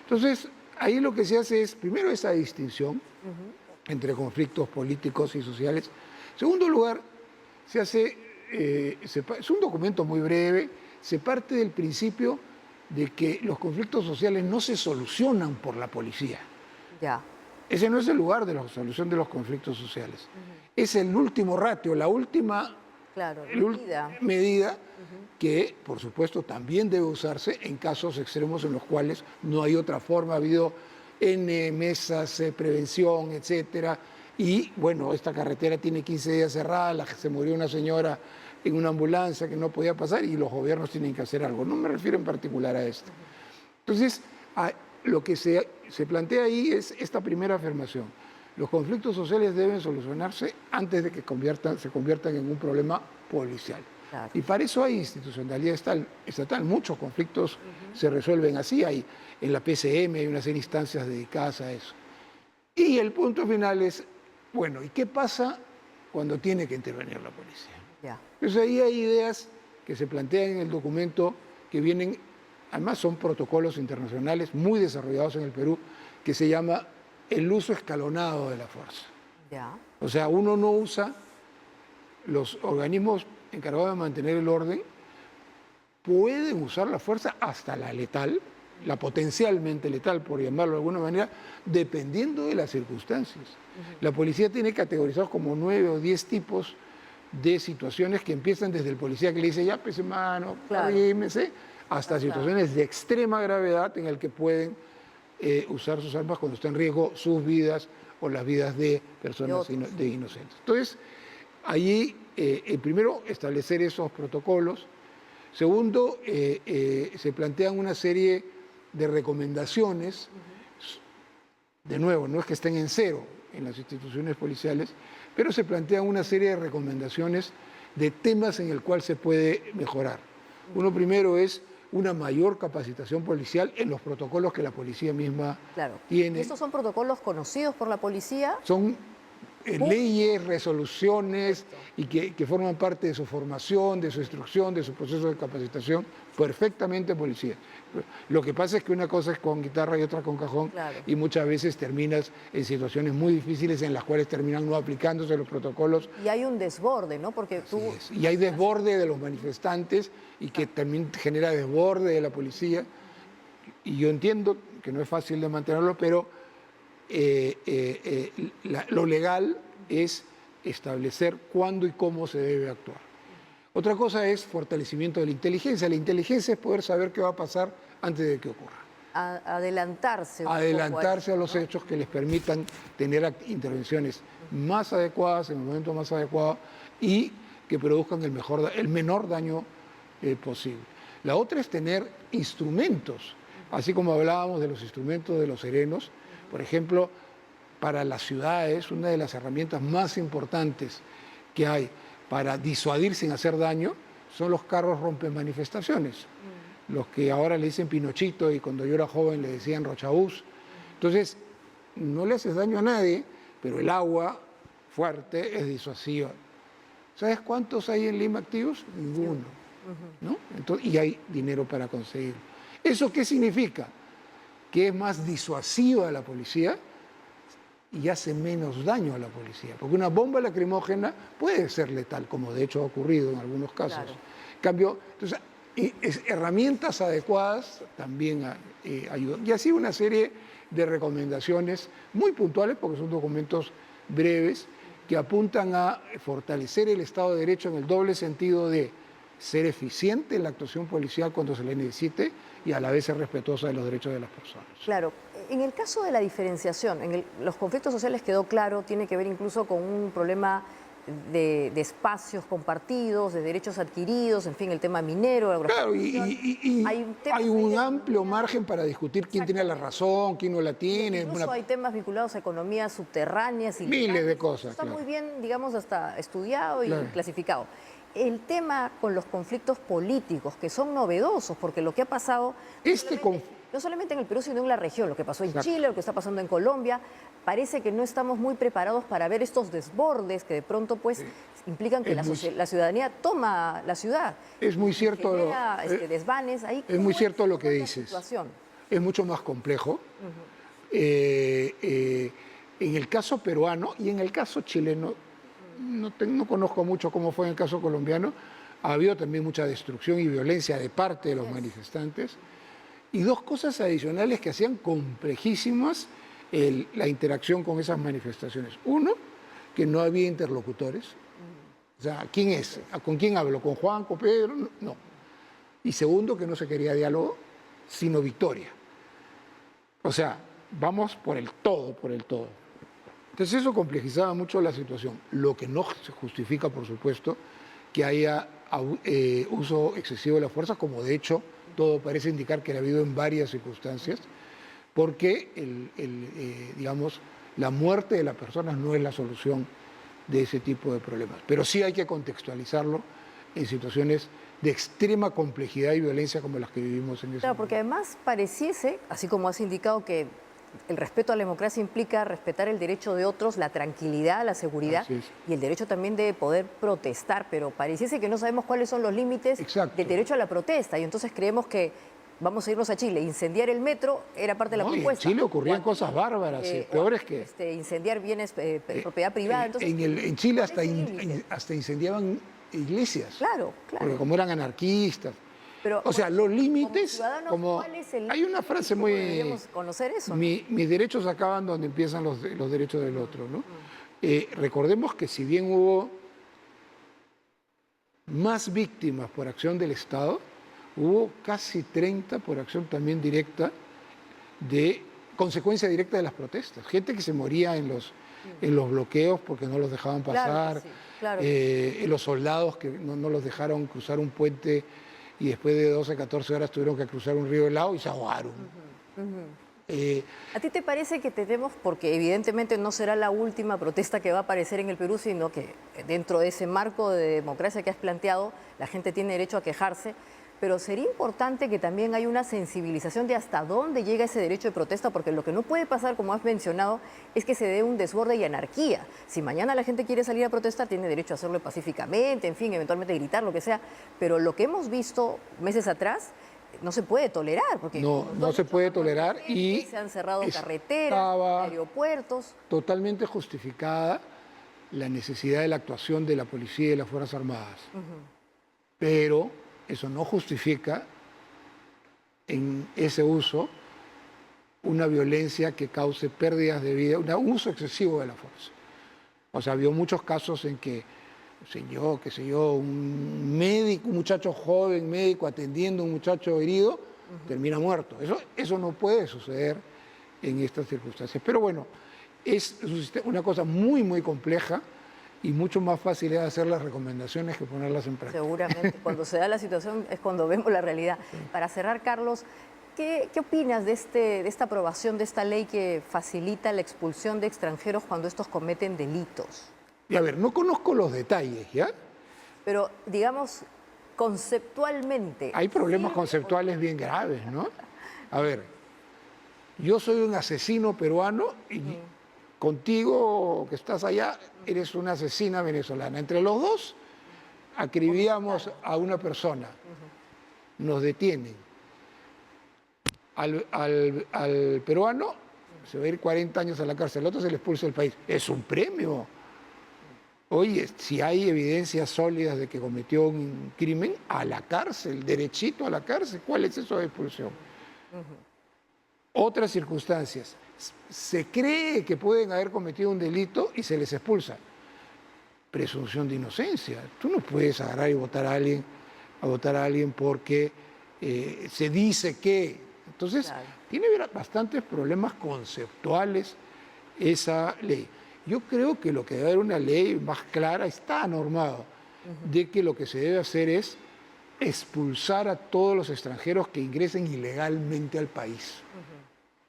Entonces, ahí lo que se hace es, primero, esa distinción entre conflictos políticos y sociales. En segundo lugar, es un documento muy breve, se parte del principio de que los conflictos sociales no se solucionan por la policía. ese no es el lugar de la solución de los conflictos sociales. Es el último ratio, la última medida que, por supuesto, también debe usarse en casos extremos en los cuales no hay otra forma. Ha habido N mesas de prevención, etcétera. Y, bueno, esta carretera tiene 15 días cerrada, se murió una señora en una ambulancia que no podía pasar y los gobiernos tienen que hacer algo. No me refiero en particular a esto. Entonces, lo que se plantea ahí es esta primera afirmación. Los conflictos sociales deben solucionarse antes de que se conviertan en un problema policial. Claro. Y para eso hay institucionalidad estatal. Muchos conflictos se resuelven así. En la PCM hay una serie de instancias dedicadas a eso. Y el punto final es, bueno, ¿y qué pasa cuando tiene que intervenir la policía? Yeah. Entonces ahí hay ideas que se plantean en el documento que vienen, además son protocolos internacionales muy desarrollados en el Perú, que se llama el uso escalonado de la fuerza. Yeah. O sea, uno no usa, los organismos encargados de mantener el orden pueden usar la fuerza hasta la letal, la potencialmente letal, por llamarlo de alguna manera, dependiendo de las circunstancias. La policía tiene categorizados como 9 o 10 tipos de situaciones que empiezan desde el policía que le dice, ya, pues hermano, arrímese, hasta situaciones de extrema gravedad en el que pueden usar sus armas cuando está en riesgo sus vidas o las vidas de personas de inocentes. Entonces, allí, primero, establecer esos protocolos. Segundo, se plantean una serie de recomendaciones. De nuevo, no es que estén en cero en las instituciones policiales, pero se plantean una serie de recomendaciones de temas en el cual se puede mejorar. Uno primero es una mayor capacitación policial en los protocolos que la policía misma tiene. ¿Y estos son protocolos conocidos por la policía? Son leyes, resoluciones y que forman parte de su formación, de su instrucción, de su proceso de capacitación, perfectamente policía. Lo que pasa es que una cosa es con guitarra y otra con cajón, y muchas veces terminas en situaciones muy difíciles en las cuales terminan no aplicándose los protocolos. Y hay un desborde, ¿no? Porque y hay desborde de los manifestantes y que también genera desborde de la policía. Y yo entiendo que no es fácil de mantenerlo, pero lo legal es establecer cuándo y cómo se debe actuar. Otra cosa es fortalecimiento de la inteligencia. La inteligencia es poder saber qué va a pasar antes de que ocurra. Adelantarse. Adelantarse a los hechos que les permitan tener intervenciones más adecuadas, en el momento más adecuado, y que produzcan el menor daño posible. La otra es tener instrumentos, así como hablábamos de los instrumentos de los serenos. Por ejemplo, para las ciudades, una de las herramientas más importantes que hay para disuadir sin hacer daño son los carros rompemanifestaciones, los que ahora le dicen Pinochito y cuando yo era joven le decían Rochabús. Entonces, no le haces daño a nadie, pero el agua fuerte es disuasiva. ¿Sabes cuántos hay en Lima activos? Ninguno. ¿No? Entonces, y hay dinero para conseguirlo. ¿Eso qué significa? Que es más disuasiva la policía y hace menos daño a la policía. Porque una bomba lacrimógena puede ser letal, como de hecho ha ocurrido en algunos casos. En cambio, entonces, herramientas adecuadas también ayudan. Y así una serie de recomendaciones muy puntuales, porque son documentos breves, que apuntan a fortalecer el Estado de Derecho en el doble sentido de ser eficiente en la actuación policial cuando se le necesite y a la vez ser respetuosa de los derechos de las personas. Claro. En el caso de la diferenciación, los conflictos sociales quedó claro, tiene que ver incluso con un problema de espacios compartidos, de derechos adquiridos, en fin, el tema minero. Claro, y hay un amplio margen para discutir quién tiene la razón, quién no la tiene. Incluso hay temas vinculados a economías subterráneas. Y miles de cosas. Está muy bien, digamos, hasta estudiado y clasificado. El tema con los conflictos políticos, que son novedosos, porque lo que ha pasado, no solamente en el Perú, sino en la región, lo que pasó en Chile, lo que está pasando en Colombia, parece que no estamos muy preparados para ver estos desbordes que de pronto pues implican que la ciudadanía toma la ciudad. Es muy cierto. Genera, desvanes. Ahí, es muy cierto lo que dices. Es mucho más complejo. En el caso peruano y en el caso chileno, no conozco mucho cómo fue en el caso colombiano, ha habido también mucha destrucción y violencia de parte de los manifestantes. Y dos cosas adicionales que hacían complejísimas la interacción con esas manifestaciones. Uno, que no había interlocutores. O sea, ¿quién es? ¿Con quién hablo? ¿Con Juan, con Pedro? No. Y segundo, que no se quería diálogo, sino victoria. O sea, vamos por el todo, por el todo. Entonces eso complejizaba mucho la situación. Lo que no se justifica, por supuesto, que haya uso excesivo de la fuerza, como de hecho todo parece indicar que ha habido en varias circunstancias, porque digamos, la muerte de las personas no es la solución de ese tipo de problemas. Pero sí hay que contextualizarlo en situaciones de extrema complejidad y violencia como las que vivimos en ese Claro, porque además pareciese, así como has indicado, que el respeto a la democracia implica respetar el derecho de otros, la tranquilidad, la seguridad y el derecho también de poder protestar, pero pareciese que no sabemos cuáles son los límites del derecho a la protesta y entonces creemos que vamos a irnos a Chile, incendiar el metro era parte de la propuesta. En Chile ocurrían cosas bárbaras, peores que... incendiar bienes, propiedad privada. Entonces, en Chile hasta incendiaban iglesias. Claro. Porque como eran anarquistas. Pero, o sea, los límites, ¿cuál es el hay una frase muy... Deberíamos conocer eso. Mis derechos acaban donde empiezan los derechos del otro, ¿no? Recordemos que si bien hubo más víctimas por acción del Estado, hubo casi 30 por acción también directa consecuencia directa de las protestas. Gente que se moría en los bloqueos porque no los dejaban pasar, los soldados que no los dejaron cruzar un puente y después de 12, 14 horas tuvieron que cruzar un río helado y se ahogaron. ¿A ti te parece que tenemos, porque evidentemente no será la última protesta que va a aparecer en el Perú, sino que dentro de ese marco de democracia que has planteado, la gente tiene derecho a quejarse, pero sería importante que también haya una sensibilización de hasta dónde llega ese derecho de protesta, porque lo que no puede pasar, como has mencionado, es que se dé un desborde y anarquía. Si mañana la gente quiere salir a protestar, tiene derecho a hacerlo pacíficamente, en fin, eventualmente gritar, lo que sea, pero lo que hemos visto meses atrás no se puede tolerar. Porque no se puede tolerar y se han cerrado carreteras, aeropuertos. Totalmente justificada la necesidad de la actuación de la policía y de las Fuerzas Armadas. Pero eso no justifica en ese uso una violencia que cause pérdidas de vida, un uso excesivo de la fuerza. O sea, había muchos casos en que, qué sé yo, un médico, un muchacho joven, médico, atendiendo a un muchacho herido, termina muerto. Eso no puede suceder en estas circunstancias. Pero bueno, es una cosa muy, muy compleja y mucho más fácil es hacer las recomendaciones que ponerlas en práctica. Seguramente, cuando se da la situación es cuando vemos la realidad. Sí. Para cerrar, Carlos, ¿qué opinas de esta aprobación de esta ley que facilita la expulsión de extranjeros cuando estos cometen delitos? Y a ver, no conozco los detalles, ¿ya? Pero, digamos, conceptualmente... Hay problemas conceptuales bien graves, ¿no? A ver, yo soy un asesino peruano y... Contigo, que estás allá, eres una asesina venezolana. Entre los dos, acribillamos a una persona. Nos detienen. Al peruano se va a ir 40 años a la cárcel, al otro se le expulsa del país. Es un premio. Oye, si hay evidencias sólidas de que cometió un crimen, a la cárcel, derechito a la cárcel. ¿Cuál es eso de expulsión? Otras circunstancias. Se cree que pueden haber cometido un delito y se les expulsa. Presunción de inocencia. Tú no puedes agarrar y votar a alguien porque se dice que... Entonces, tiene bastantes problemas conceptuales esa ley. Yo creo que lo que debe haber una ley más clara, está normado, de que lo que se debe hacer es expulsar a todos los extranjeros que ingresen ilegalmente al país.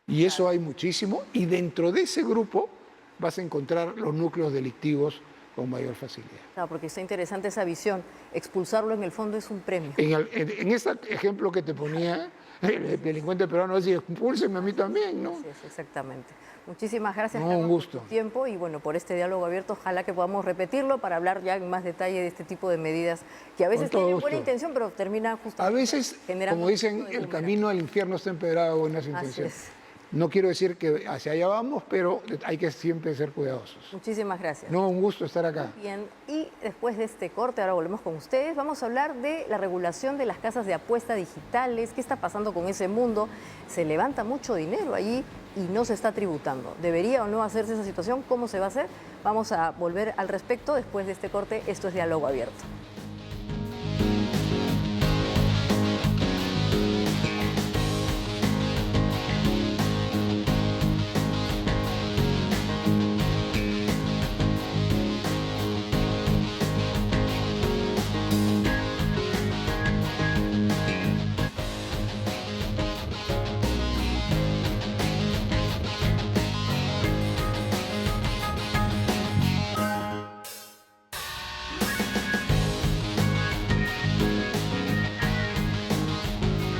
Y eso hay muchísimo, y dentro de ese grupo vas a encontrar los núcleos delictivos con mayor facilidad. Claro, porque está interesante esa visión. Expulsarlo en el fondo es un premio. En ese ejemplo que te ponía, el delincuente peruano va a decir, expúlsenme a mí también, ¿no? Sí, exactamente. Muchísimas gracias, Carlos, un gusto. Por tu tiempo y bueno, por este diálogo abierto. Ojalá que podamos repetirlo para hablar ya en más detalle de este tipo de medidas que a veces tienen buena intención, pero termina justamente a veces, como dicen, el camino al infierno está empedrado de buenas intenciones. No quiero decir que hacia allá vamos, pero hay que siempre ser cuidadosos. Muchísimas gracias. No, un gusto estar acá. Bien, y después de este corte, ahora volvemos con ustedes, vamos a hablar de la regulación de las casas de apuesta digitales, qué está pasando con ese mundo. Se levanta mucho dinero allí y no se está tributando. ¿Debería o no hacerse esa situación? ¿Cómo se va a hacer? Vamos a volver al respecto después de este corte. Esto es Diálogo Abierto.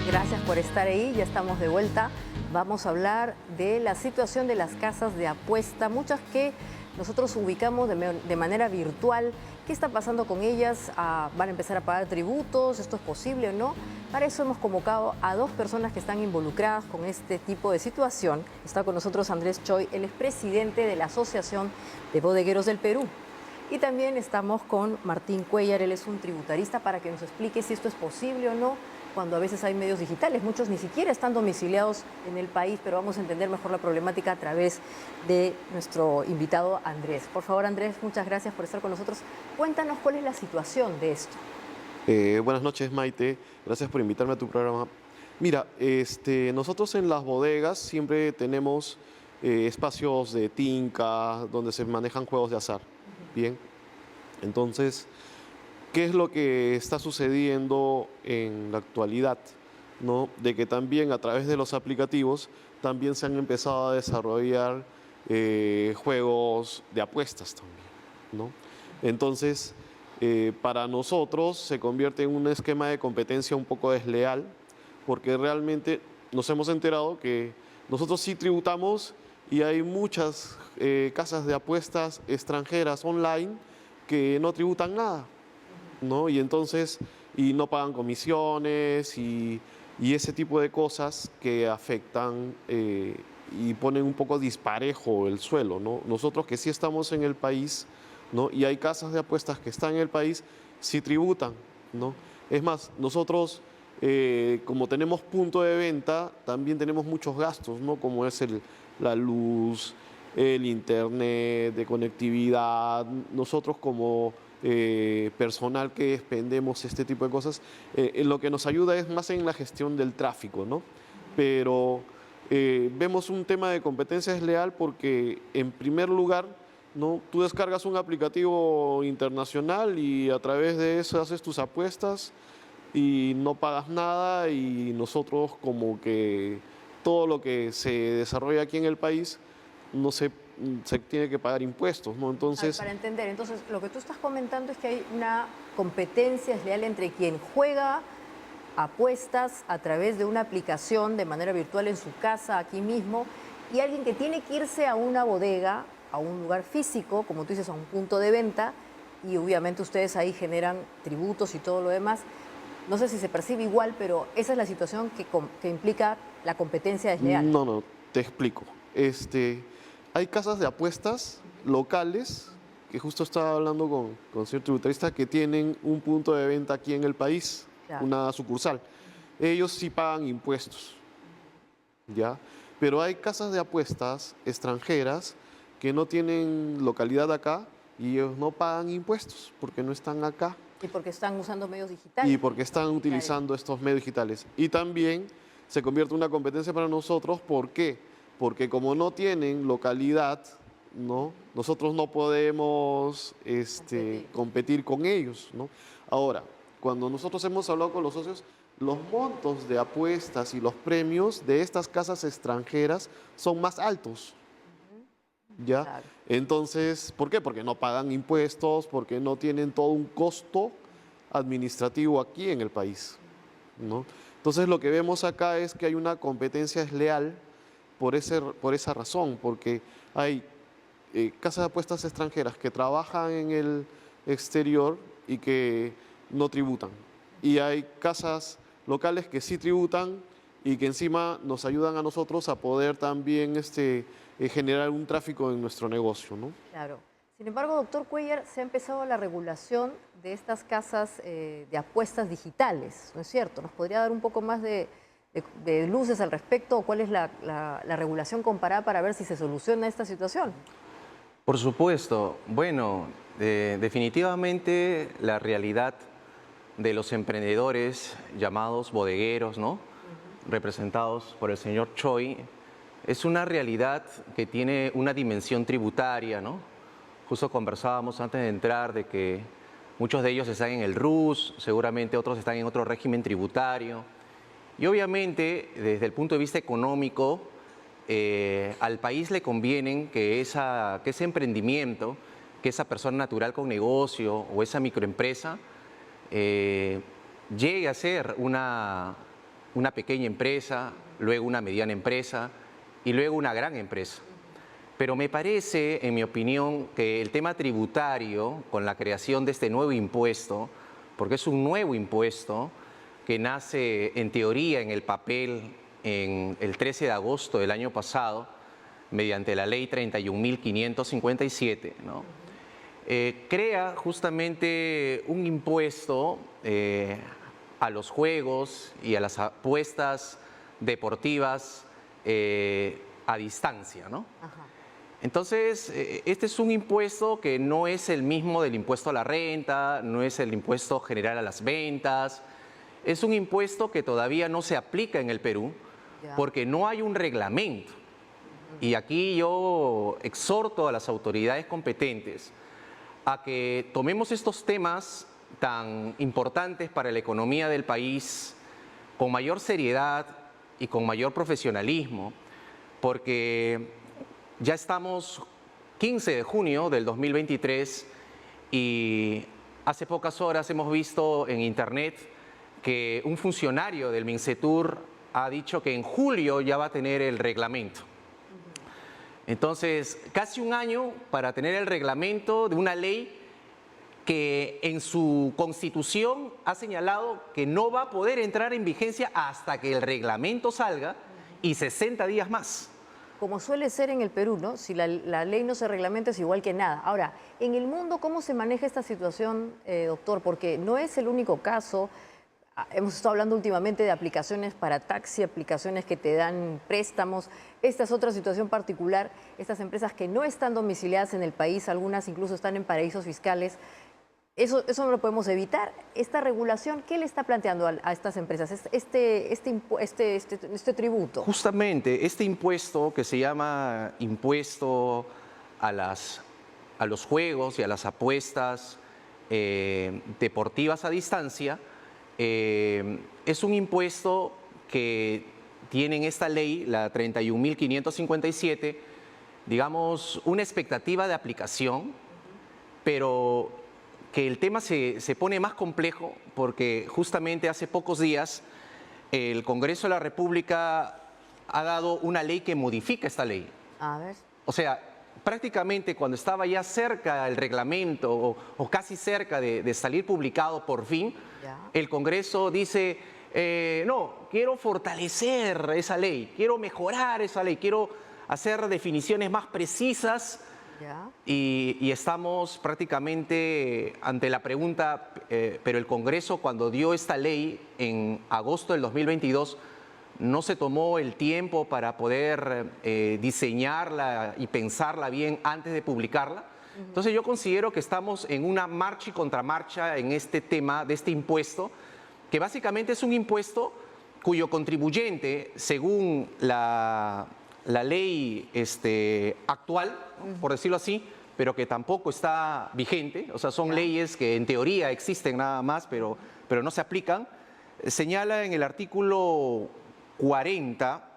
Gracias por estar ahí, ya estamos de vuelta. Vamos a hablar de la situación de las casas de apuesta, muchas que nosotros ubicamos de manera virtual. ¿Qué está pasando con ellas? ¿Van a empezar a pagar tributos? ¿Esto es posible o no? Para eso hemos convocado a dos personas que están involucradas con este tipo de situación. Está con nosotros Andrés Choi, él es presidente de la Asociación de Bodegueros del Perú. Y también estamos con Martín Cuéllar, él es un tributarista, para que nos explique si esto es posible o no, cuando a veces hay medios digitales. Muchos ni siquiera están domiciliados en el país, pero vamos a entender mejor la problemática a través de nuestro invitado Andrés. Por favor, Andrés, muchas gracias por estar con nosotros. Cuéntanos cuál es la situación de esto. Buenas noches, Maite. Gracias por invitarme a tu programa. Mira, nosotros en las bodegas siempre tenemos espacios de tinca, donde se manejan juegos de azar. Bien, entonces, ¿qué es lo que está sucediendo en la actualidad? ¿No? De que también a través de los aplicativos también se han empezado a desarrollar juegos de apuestas también, ¿no? Entonces, para nosotros se convierte en un esquema de competencia un poco desleal, porque realmente nos hemos enterado que nosotros sí tributamos y hay muchas casas de apuestas extranjeras online que no tributan nada, ¿no? Y entonces, y no pagan comisiones y ese tipo de cosas que afectan y ponen un poco disparejo el suelo, ¿no? Nosotros que sí estamos en el país, ¿no? Y hay casas de apuestas que están en el país, sí tributan, ¿no? Es más, nosotros, como tenemos punto de venta, también tenemos muchos gastos, ¿no? Como es la luz, el internet de conectividad. Nosotros como personal que expendemos este tipo de cosas, lo que nos ayuda es más en la gestión del tráfico, ¿no? Pero vemos un tema de competencia desleal porque, en primer lugar, ¿no? Tú descargas un aplicativo internacional y a través de eso haces tus apuestas y no pagas nada, y nosotros como que todo lo que se desarrolla aquí en el país no se tiene que pagar impuestos, ¿no? Entonces, para entender, entonces lo que tú estás comentando es que hay una competencia desleal entre quien juega apuestas a través de una aplicación de manera virtual en su casa, aquí mismo, y alguien que tiene que irse a una bodega, a un lugar físico, como tú dices, a un punto de venta, y obviamente ustedes ahí generan tributos y todo lo demás. No sé si se percibe igual, pero esa es la situación que implica la competencia desleal. No, te explico. Hay casas de apuestas locales, que justo estaba hablando con el señor tributarista, que tienen un punto de venta aquí en el país, claro, una sucursal. Ellos sí pagan impuestos, ¿ya? Pero hay casas de apuestas extranjeras que no tienen localidad acá y ellos no pagan impuestos porque no están acá. Y porque están usando medios digitales. Y porque están utilizando estos medios digitales. Y también se convierte en una competencia para nosotros. ¿Por qué? Porque como no tienen localidad, ¿no? Nosotros no podemos competir con ellos, ¿no? Ahora, cuando nosotros hemos hablado con los socios, los montos de apuestas y los premios de estas casas extranjeras son más altos, ¿ya? Claro. Entonces, ¿por qué? Porque no pagan impuestos, porque no tienen todo un costo administrativo aquí en el país, ¿no? Entonces, lo que vemos acá es que hay una competencia desleal por esa razón, porque hay casas de apuestas extranjeras que trabajan en el exterior y que no tributan. Y hay casas locales que sí tributan y que encima nos ayudan a nosotros a poder también generar un tráfico en nuestro negocio, ¿no? Claro. Sin embargo, doctor Cuéllar, se ha empezado la regulación de estas casas de apuestas digitales, ¿no es cierto? ¿Nos podría dar un poco más de de luces al respecto? ¿O cuál es la regulación comparada para ver si se soluciona esta situación? Por supuesto. Bueno, definitivamente la realidad de los emprendedores llamados bodegueros, ¿no? Representados por el señor Choi, es una realidad que tiene una dimensión tributaria, ¿no? Justo conversábamos antes de entrar de que muchos de ellos están en el RUS, seguramente otros están en otro régimen tributario. Y obviamente, desde el punto de vista económico, al país le conviene que ese emprendimiento, que esa persona natural con negocio o esa microempresa llegue a ser una pequeña empresa, luego una mediana empresa y luego una gran empresa. Pero me parece, en mi opinión, que el tema tributario, con la creación de este nuevo impuesto, porque es un nuevo impuesto que nace en teoría en el papel en el 13 de agosto del año pasado, mediante la ley 31.557, ¿no? Crea justamente un impuesto a los juegos y a las apuestas deportivas a distancia, ¿no? Ajá. Entonces, este es un impuesto que no es el mismo del impuesto a la renta, no es el impuesto general a las ventas, es un impuesto que todavía no se aplica en el Perú porque no hay un reglamento. Y aquí yo exhorto a las autoridades competentes a que tomemos estos temas tan importantes para la economía del país con mayor seriedad y con mayor profesionalismo, porque ya estamos 15 de junio del 2023 y hace pocas horas hemos visto en internet que un funcionario del Mincetur ha dicho que en julio ya va a tener el reglamento. Entonces, casi un año para tener el reglamento de una ley que en su constitución ha señalado que no va a poder entrar en vigencia hasta que el reglamento salga y 60 días más. Como suele ser en el Perú, ¿no? Si la ley no se reglamenta es igual que nada. Ahora, en el mundo, ¿cómo se maneja esta situación, doctor? Porque no es el único caso. Hemos estado hablando últimamente de aplicaciones para taxi, aplicaciones que te dan préstamos. Esta es otra situación particular. Estas empresas que no están domiciliadas en el país, algunas incluso están en paraísos fiscales. Eso no lo podemos evitar. Esta regulación, ¿qué le está planteando a estas empresas? Este tributo. Justamente, este impuesto que se llama impuesto a los juegos y a las apuestas deportivas a distancia, es un impuesto que tiene en esta ley, la 31.557, digamos, una expectativa de aplicación, pero que el tema se pone más complejo porque justamente hace pocos días el Congreso de la República ha dado una ley que modifica esta ley. A ver. O sea, prácticamente cuando estaba ya cerca el reglamento o casi cerca de salir publicado por fin, el Congreso dice, no, quiero fortalecer esa ley, quiero mejorar esa ley, quiero hacer definiciones más precisas. Y estamos prácticamente ante la pregunta, pero el Congreso cuando dio esta ley en agosto del 2022 no se tomó el tiempo para poder diseñarla y pensarla bien antes de publicarla. Entonces yo considero que estamos en una marcha y contramarcha en este tema de este impuesto, que básicamente es un impuesto cuyo contribuyente, según la ley actual, por decirlo así, pero que tampoco está vigente, o sea, son leyes que en teoría existen nada más, pero no se aplican, señala en el artículo 40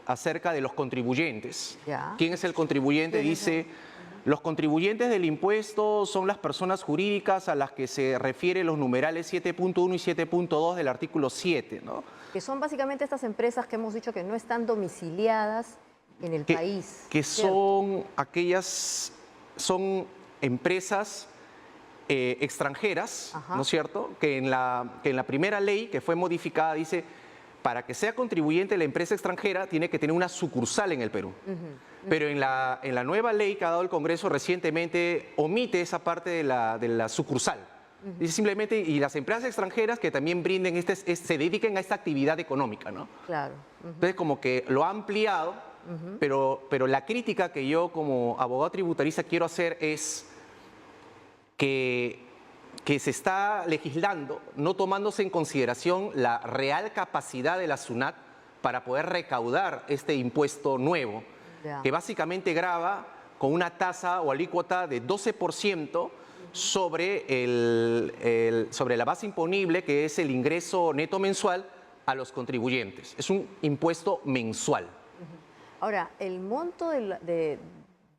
acerca de los contribuyentes. ¿Quién es el contribuyente? Dice, los contribuyentes del impuesto son las personas jurídicas a las que se refieren los numerales 7.1 y 7.2 del artículo 7, ¿no? Que son básicamente estas empresas que hemos dicho que no están domiciliadas en el país. Que son son empresas extranjeras, ¿no es cierto? Que en la primera ley que fue modificada dice, para que sea contribuyente la empresa extranjera tiene que tener una sucursal en el Perú. Pero en la nueva ley que ha dado el Congreso recientemente omite esa parte de la sucursal. Dice simplemente, y las empresas extranjeras que también brinden, se dediquen a esta actividad económica, ¿no? Claro. Entonces, como que lo ha ampliado, pero la crítica que yo como abogado tributarista quiero hacer es que se está legislando, no tomándose en consideración la real capacidad de la SUNAT para poder recaudar este impuesto nuevo, que básicamente grava con una tasa o alícuota de 12% sobre la base imponible, que es el ingreso neto mensual a los contribuyentes. Es un impuesto mensual. Ahora, el monto de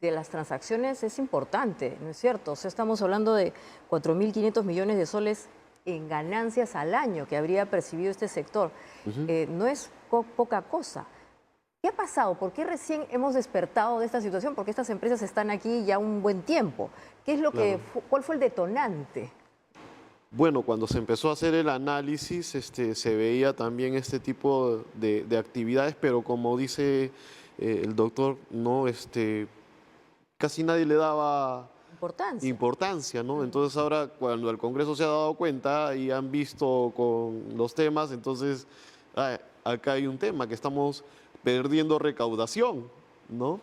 las transacciones es importante, ¿no es cierto? O sea, estamos hablando de 4.500 millones de soles en ganancias al año que habría percibido este sector. No es poca cosa. ¿Qué ha pasado? ¿Por qué recién hemos despertado de esta situación? Porque estas empresas están aquí ya un buen tiempo. ¿Qué es lo que cuál fue el detonante? Bueno, cuando se empezó a hacer el análisis, se veía también este tipo de actividades, pero como dice el doctor, no, casi nadie le daba importancia, ¿no? Entonces ahora cuando el Congreso se ha dado cuenta y han visto con los temas, entonces acá hay un tema, que estamos perdiendo recaudación, ¿no?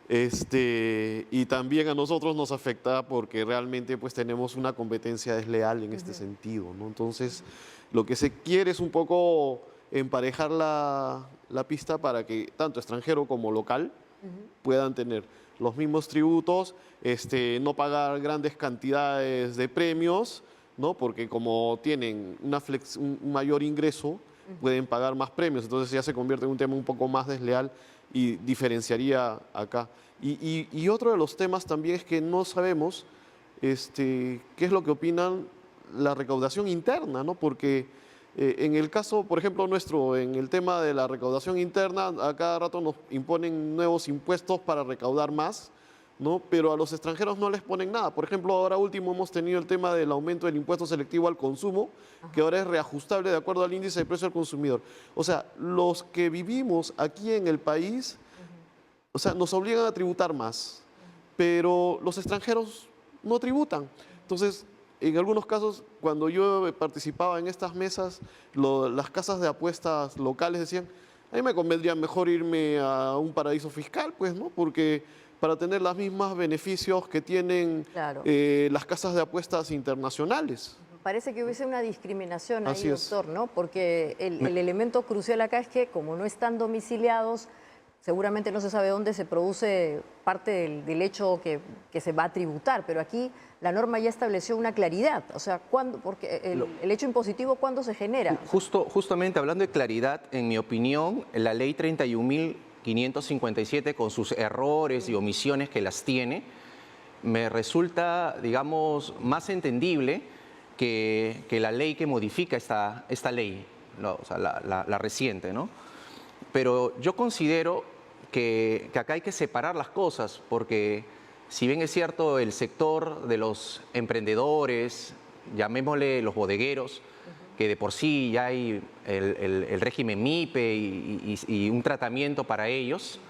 Y también a nosotros nos afecta porque realmente pues tenemos una competencia desleal en este sentido, ¿no? Entonces lo que se quiere es un poco emparejar la pista para que tanto extranjero como local puedan tener los mismos tributos, no pagar grandes cantidades de premios, ¿no? Porque como tienen un mayor ingreso, pueden pagar más premios, entonces ya se convierte en un tema un poco más desleal y diferenciaría acá. Y otro de los temas también es que no sabemos qué es lo que opinan la recaudación interna, ¿no? Porque en el caso, por ejemplo, nuestro, en el tema de la recaudación interna, a cada rato nos imponen nuevos impuestos para recaudar más, ¿no? Pero a los extranjeros no les ponen nada. Por ejemplo, ahora último hemos tenido el tema del aumento del impuesto selectivo al consumo, que ahora es reajustable de acuerdo al índice de precio al consumidor. O sea, los que vivimos aquí en el país, o sea, nos obligan a tributar más, pero los extranjeros no tributan. Entonces, en algunos casos, cuando yo participaba en estas mesas, las casas de apuestas locales decían, a mí me convendría mejor irme a un paraíso fiscal, pues, ¿no? Porque para tener los mismos beneficios que tienen las casas de apuestas internacionales. Parece que hubiese una discriminación ahí, doctor, ¿no? Porque el elemento crucial acá es que como no están domiciliados, seguramente no se sabe dónde se produce parte del hecho que se va a tributar, pero aquí la norma ya estableció una claridad, o sea, porque el hecho impositivo, ¿cuándo se genera? Justamente hablando de claridad, en mi opinión, la ley 31.557, con sus errores y omisiones que las tiene, me resulta, digamos, más entendible que la ley que modifica esta ley, ¿no? O sea, la reciente, ¿no? Pero yo considero que acá hay que separar las cosas, porque si bien es cierto el sector de los emprendedores, llamémosle los bodegueros, que de por sí ya hay el régimen MIPE y un tratamiento para ellos,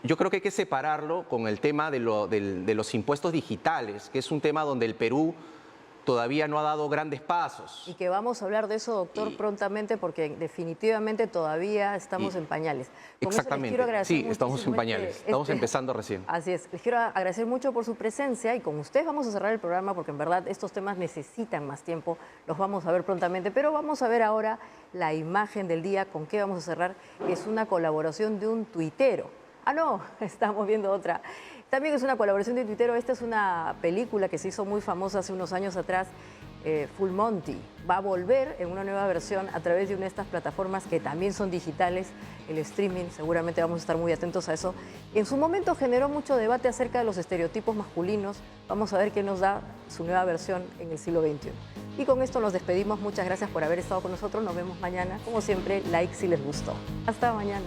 yo creo que hay que separarlo con el tema de los impuestos digitales, que es un tema donde el Perú todavía no ha dado grandes pasos. Y que vamos a hablar de eso, doctor, prontamente, porque definitivamente todavía estamos en pañales. Exactamente, sí, estamos en pañales, estamos empezando recién. Así es, les quiero agradecer mucho por su presencia y con ustedes vamos a cerrar el programa porque en verdad estos temas necesitan más tiempo, los vamos a ver prontamente, pero vamos a ver ahora la imagen del día, con qué vamos a cerrar, que es una colaboración de un tuitero. Ah, no, estamos viendo otra. También es una colaboración de tuitero. Esta es una película que se hizo muy famosa hace unos años atrás, Full Monty. Va a volver en una nueva versión a través de una de estas plataformas que también son digitales, el streaming, seguramente vamos a estar muy atentos a eso. En su momento generó mucho debate acerca de los estereotipos masculinos. Vamos a ver qué nos da su nueva versión en el siglo XXI. Y con esto nos despedimos. Muchas gracias por haber estado con nosotros. Nos vemos mañana. Como siempre, like si les gustó. Hasta mañana.